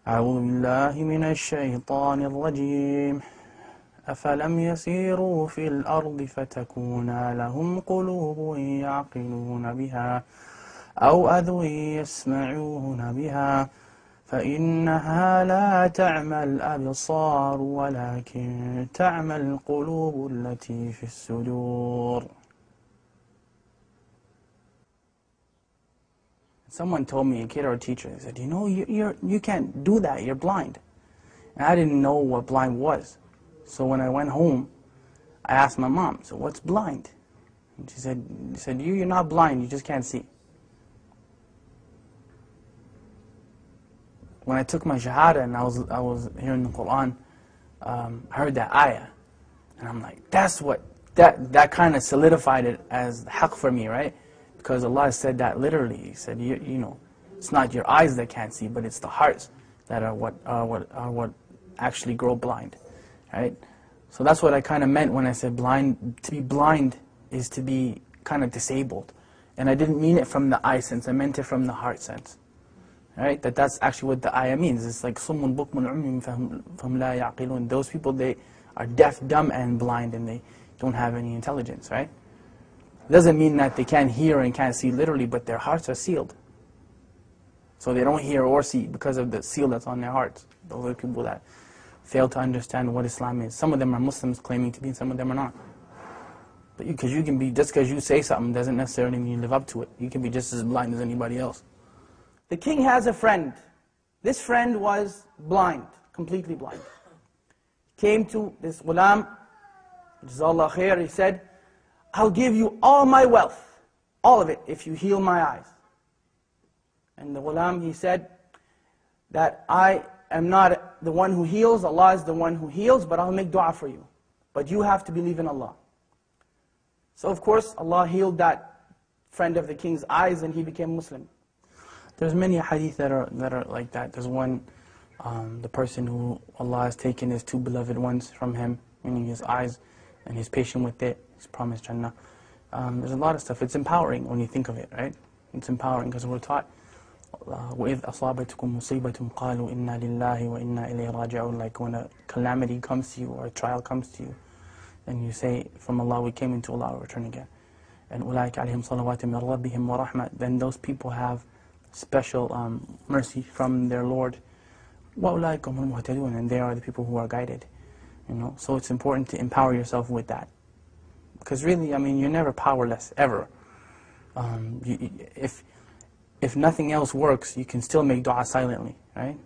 أعوذ بالله من الشيطان الرجيم أفلم يسيروا في الأرض فتكون لهم قلوب يعقلون بها أو أذن يسمعون بها فإنها لا تعمى الأبصار ولكن تعمى القلوب التي في الصدور. Someone told me, a kid or a teacher, they said, you know, you can't do that, you're blind. And I didn't know what blind was. So when I went home, I asked my mom, so what's blind? And she said, you're not blind, you just can't see. When I took my shahada and I was hearing the Quran, I heard that ayah. And I'm like, that kind of solidified it as the haqq for me, right? Because Allah said that literally. He said, you know, it's not your eyes that can't see, but it's the hearts that are what actually grow blind, right? So that's what I kind of meant when I said blind. To be blind is to be kind of disabled, and I didn't mean it from the eye sense. I meant it from the heart sense, right? That's actually what the ayah means. It's like summun bukmun umyun fahum la ya'qilun. Those people, they are deaf, dumb, and blind, and they don't have any intelligence, right? It doesn't mean that they can't hear and can't see literally, but their hearts are sealed. So they don't hear or see because of the seal that's on their hearts. Those are people that fail to understand what Islam is. Some of them are Muslims claiming to be, and some of them are not. But because you can be, just because you say something doesn't necessarily mean you live up to it. You can be just as blind as anybody else. The king has a friend. This friend was blind, completely blind. Came to this ghulam, Jazakallah khair, he said, I'll give you all my wealth, all of it, if you heal my eyes. And the ghulam, he said that I am not the one who heals, Allah is the one who heals, but I'll make dua for you. But you have to believe in Allah. So of course, Allah healed that friend of the king's eyes and he became Muslim. There's many hadith that are like that. There's one, the person who Allah has taken his two beloved ones from him, meaning his eyes, and he's patient with it. He's promised Jannah. There's a lot of stuff. It's empowering when you think of it, right? It's empowering because we're taught, وَإِذْ أَصَابَتْكُمْ مُصِيبَةٌ قَالُوا إِنَّا لِلَّهِ وَإِنَّا إِلَيْهِ رَاجِعُونَ. Like when a calamity comes to you or a trial comes to you, and you say, from Allah we came, into Allah we return again. And أُولَٰئِكَ عَلَيْهِمْ صَلَوَاتٌ مِّن رَبِّهِمْ وَرَحْمَةٌ. Then those people have special mercy from their Lord. وَأُولَٰئِكَ هُمُ الْمُهْتَدُونَ. And they are the people who are guided. You know, so it's important to empower yourself with that. Because really, I mean, you're never powerless, ever. If nothing else works, you can still make dua silently, right?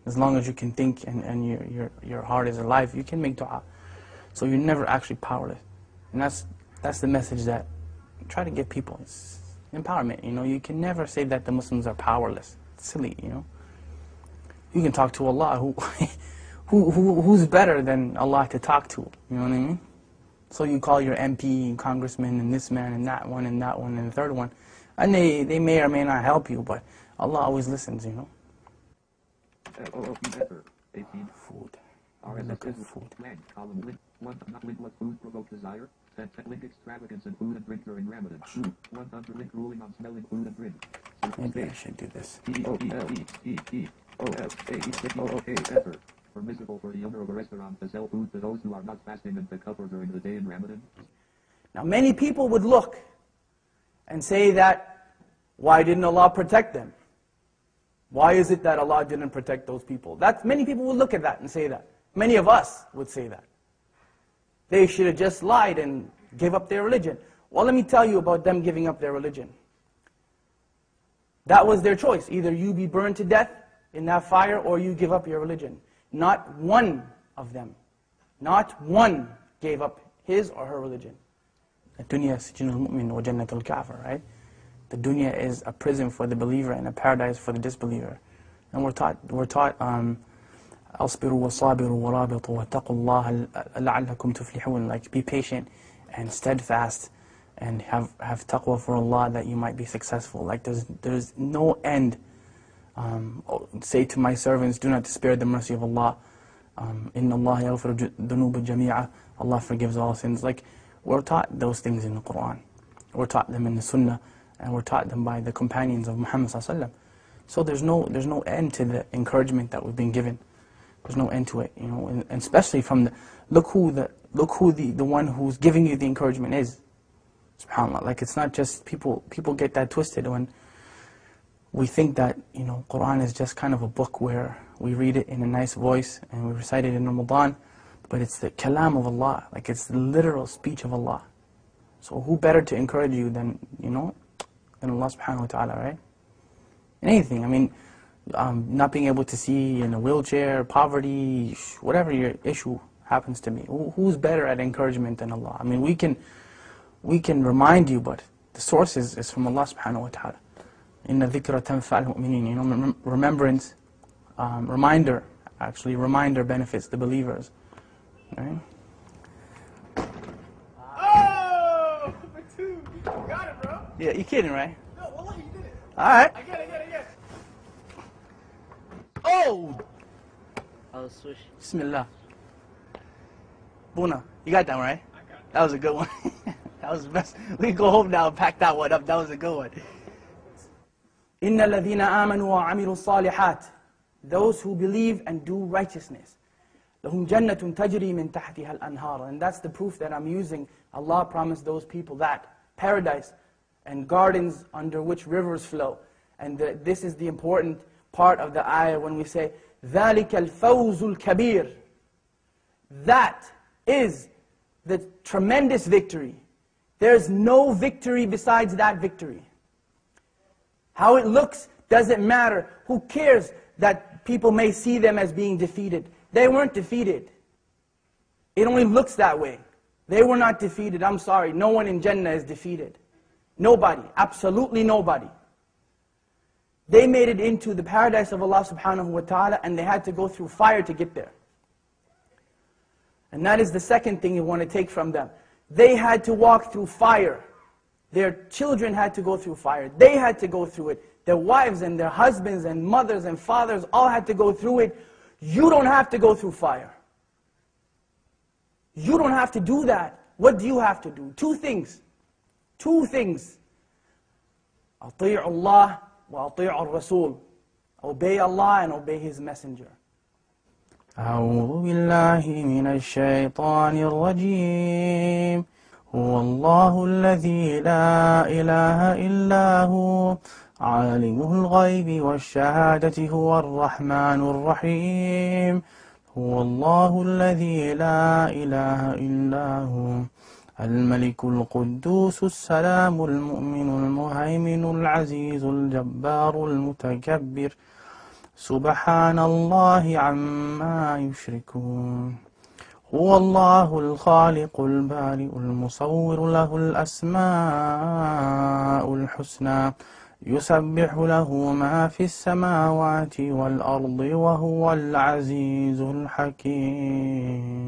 As long as you can think and your heart is alive, you can make dua. So you're never actually powerless. And that's the message that I try to give people. It's empowerment, you know. You can never say that the Muslims are powerless. It's silly, you know. You can talk to Allah, who's better than Allah to talk to, you know what I mean? So you call your MP and congressman and this man and that one and the third one. And they may or may not help you, but Allah always listens, you know. Food. Look at food. Food provoke desire. Link extravagance in food and drink during Ramadan. 100 link ruling on smelling food and drink. Maybe I should do this. Permissible for the owner of a restaurant to sell food to those who are not fasting and to cover during the day in Ramadan. Now many people would look and say that, why didn't Allah protect them? Why is it that Allah didn't protect those people? Many people would look at that and say that. Many of us would say that. They should have just lied and gave up their religion. Well, let me tell you about them giving up their religion. That was their choice. Either you be burned to death in that fire or you give up your religion. Not one of them, not one gave up his or her religion. The dunya sijnul mu'min wa jannatul kafir, right? The dunya is a prison for the believer and a paradise for the disbeliever. And we're taught, أَصْبِرُوا وَصَابِرُوا وَرَابِطُوا وَاتَّقُوا اللَّهَ لَعَلَّكُمْ تُفْلِحُونَ. Like be patient and steadfast and have taqwa for Allah that you might be successful. Like there's no end. Say to my servants, do not despair the mercy of Allah. Inna Allah yaghfiru dhunuba jami'a. Allah forgives all sins. Like we're taught those things in the Quran. We're taught them in the Sunnah, and we're taught them by the companions of Muhammad sallallahu alaihi wasallam. So there's no end to the encouragement that we've been given. There's no end to it, you know, and especially from look who the one who's giving you the encouragement is. SubhanAllah. Like, it's not just people get that twisted when we think that, you know, Quran is just kind of a book where we read it in a nice voice and we recite it in Ramadan, but it's the kalam of Allah, like it's the literal speech of Allah. So who better to encourage you than, you know, than Allah subhanahu wa ta'ala, right? In anything, I mean, not being able to see in a wheelchair, poverty, whatever your issue happens to me, who's better at encouragement than Allah? I mean, we can remind you, but the source is from Allah subhanahu wa ta'ala. Inna dhikra tanfa'al mu'minin, you know, remembrance, reminder benefits the believers. Right? Oh, for two. You got it, bro. Yeah, you kidding, right? No, wallah, you did it. Alright. I get it. Oh! I'll switch. Bismillah. Buna, you got that one, right? I got it. That was a good one. That was the best. We can go home now and pack that one up. That was a good one. إِنَّ الَّذِينَ آمَنُوا وَعَمِلُوا الصَّالِحَاتِ, those who believe and do righteousness. لَهُمْ جَنَّةٌ تَجْرِي مِنْ تَحْتِهَا الْأَنْهَارُ. And that's the proof that I'm using. Allah promised those people that. Paradise and gardens under which rivers flow. And this is the important part of the ayah when we say, ذَلِكَ الْفَوْزُ الْكَبِيرُ. That is the tremendous victory. There's no victory besides that victory. How it looks doesn't matter. Who cares that people may see them as being defeated? They weren't defeated. It only looks that way. They were not defeated. I'm sorry. No one in Jannah is defeated. Nobody. Absolutely nobody. They made it into the paradise of Allah subhanahu wa ta'ala, and they had to go through fire to get there. And that is the second thing you want to take from them. They had to walk through fire. Their children had to go through fire. They had to go through it. Their wives and their husbands and mothers and fathers all had to go through it. You don't have to go through fire. You don't have to do that. What do you have to do? Two things. Two things. أطيعوا الله وأطيعوا الرسول. Obey Allah and obey His Messenger. أعوذ بالله من الشيطان الرجيم. هو الله الذي لا إله إلا هو عالم الغيب والشهادة هو الرحمن الرحيم. هو الله الذي لا إله إلا هو الملك القدوس السلام المؤمن المهيمن العزيز الجبار المتكبر سبحان الله عما يشركون. هو الله الخالق البارئ المصور له الأسماء الحسنى يسبح له ما في السماوات والأرض وهو العزيز الحكيم.